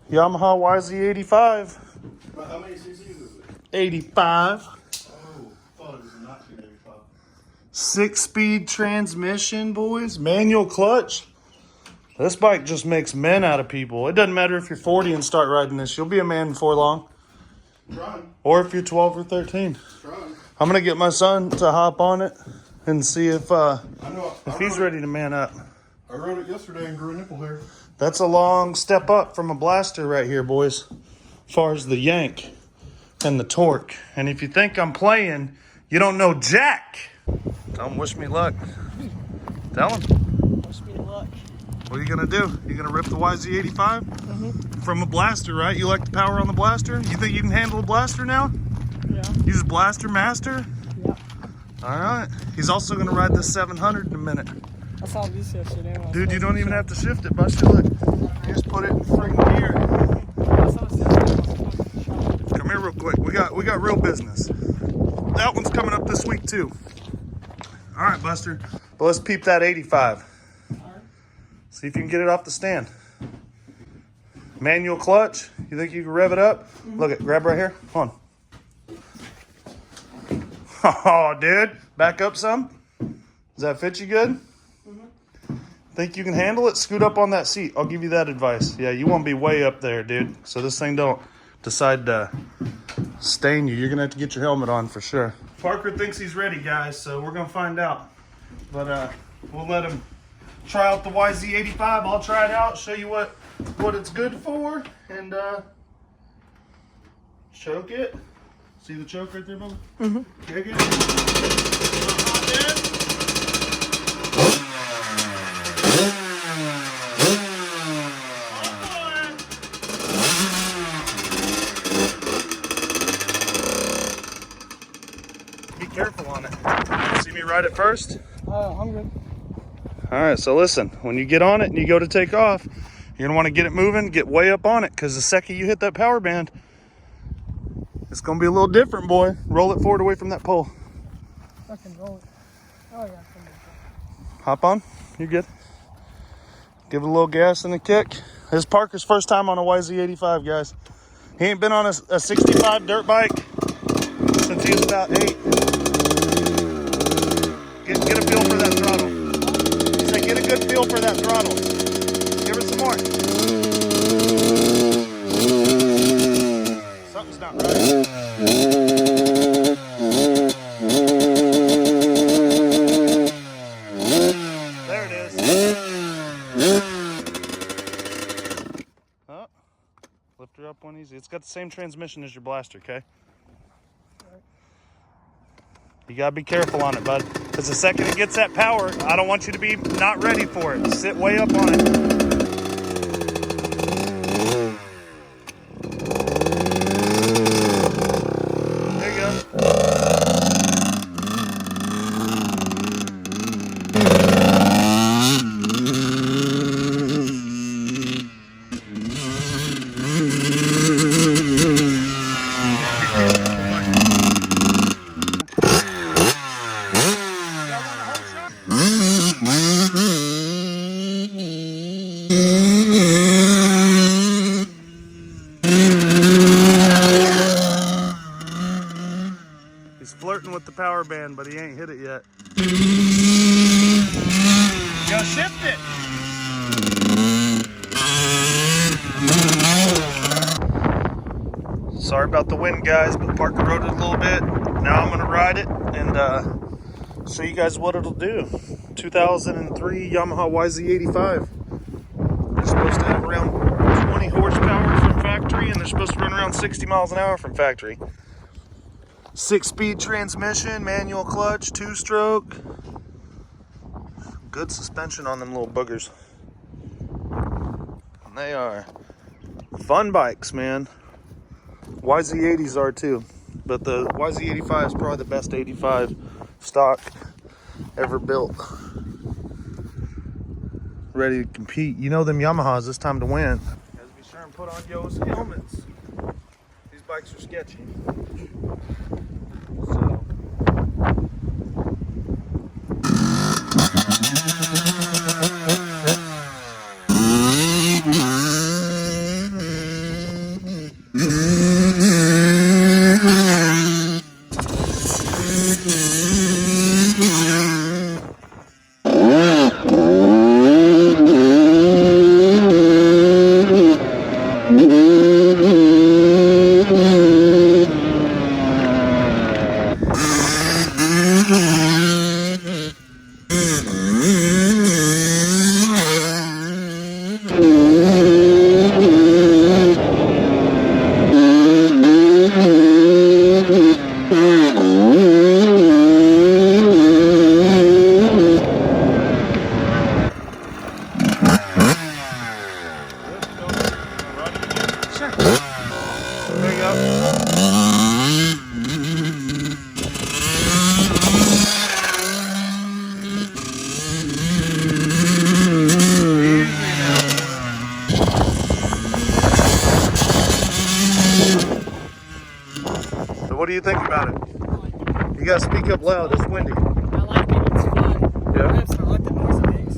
Yamaha YZ85. How many cc's is it? 85. Oh, thought it was a 1985. 6-speed transmission, boys. Manual clutch. This bike just makes men out of people. It doesn't matter if you're 40 and start riding this. You'll be a man before long. Trying. Or if you're 12 or 13. Trying. I'm going to get my son to hop on it and see if he's ready to man up. I rode it yesterday and grew a nipple hair. That's a long step up from a blaster right here, boys. As far as the yank and the torque. And if you think I'm playing, you don't know jack. Tell him wish me luck. Tell him. Wish me luck. What are you going to do? You going to rip the YZ85? Mm-hmm. From a blaster, right? You like the power on the blaster? You think you can handle a blaster now? Yeah. You just blaster master? Yeah. All right. He's also going to ride this 700 in a minute. That's all this shit anyway. Dude, you don't even have to shift it, Buster. Look. You just put it in freaking gear. Come here real quick. We got real business. That one's coming up this week too. All right, Buster. But let's peep that 85. See if you can get it off the stand. Manual clutch. You think you can rev it up? Look it. Grab right here. Hold on. Oh, dude. Back up some. Does that fit you good? Think you can handle it? Scoot up on that seat. I'll give you that advice. Yeah, you want to be way up there, dude. So this thing don't decide to stain you. You're going to have to get your helmet on for sure. Parker thinks he's ready, guys, so we're going to find out. But we'll let him try out the YZ85. I'll try it out, show you what it's good for, and choke it. See the choke right there, Bubba? Mm-hmm. Kick it. Be careful on it. See me ride it first? I'm good. All right, so listen, when you get on it and you go to take off, you're gonna wanna get it moving, get way up on it, because the second you hit that power band, it's gonna be a little different, boy. Roll it forward away from that pole. I can roll it. Oh, yeah. Hop on, you're good. Give it a little gas and a kick. This is Parker's first time on a YZ85, guys. He ain't been on a 65 dirt bike since he was about 8. Get a feel for that throttle. Say, get a good feel for that throttle. Give it some more. Something's not right. There it is. Oh, lift her up one easy. It's got the same transmission as your blaster, okay? You gotta be careful on it, bud. Because the second it gets that power, I don't want you to be not ready for it. Sit way up on it. There you go. He's flirting with the power band, but he ain't hit it yet. You gotta shift it. Sorry about the wind, guys, but Parker rode it a little bit. Now I'm gonna ride it and show you guys what it'll do. 2003 Yamaha YZ85. They're supposed to have around 20 horsepower from factory, and they're supposed to run around 60 miles an hour from factory. 6-speed transmission, manual clutch, 2-stroke. Good suspension on them little boogers. And they are fun bikes, man. YZ80s are too, but the YZ85 is probably the best 85 stock ever built. Ready to compete. You know them Yamahas, it's time to win. Guys, be sure and put on those helmets. These bikes are sketchy. So. There you go. So what do you think about it? You gotta speak up loud, it's windy. I like it. It's fun. Yeah? I like the noise it makes.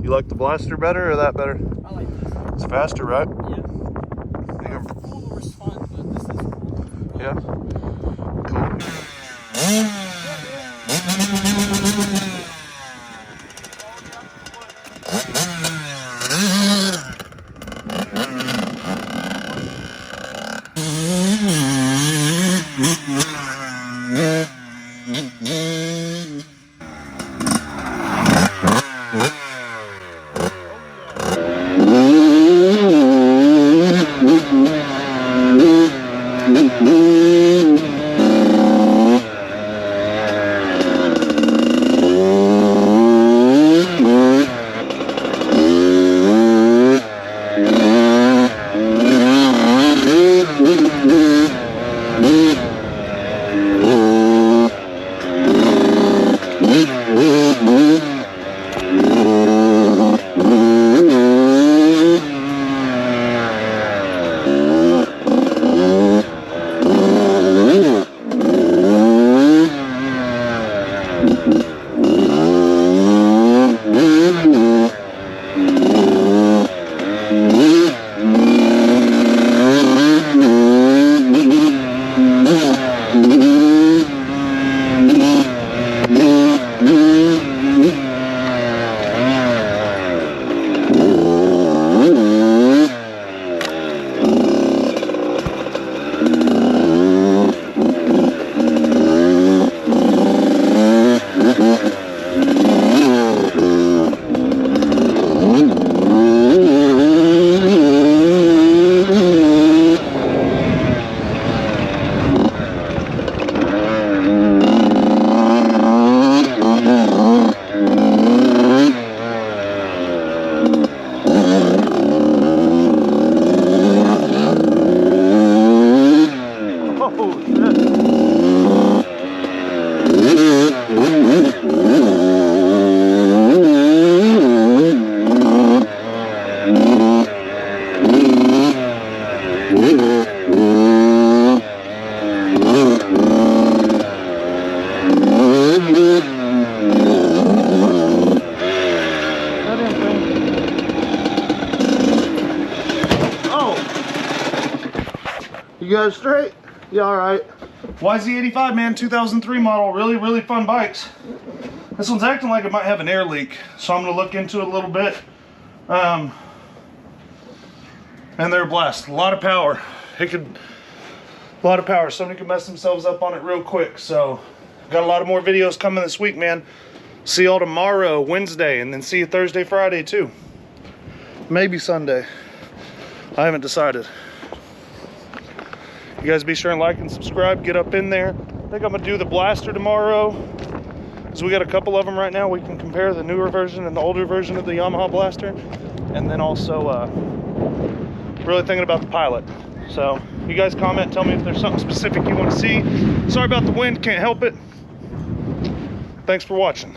You like the blaster better or that better? I like this. It's faster, right? Yeah. You can- Cool was fun, but this is cool. Yeah. You guys straight? Yeah, all right. YZ85, man, 2003 model. Really fun bikes. This one's acting like it might have an air leak, so I'm gonna look into it a little bit. And they're a blast. A lot of power. A lot of power. Somebody could mess themselves up on it real quick. So, got a lot of more videos coming this week, man. See y'all tomorrow, Wednesday, and then see you Thursday, Friday too. Maybe Sunday. I haven't decided. You guys be sure and like and subscribe, get up in there. I think I'm gonna do the blaster tomorrow. So we got a couple of them right now. We can compare the newer version and the older version of the Yamaha blaster. And then also really thinking about the Pilot. So you guys comment, tell me if there's something specific you want to see. Sorry about the wind, can't help it. Thanks for watching.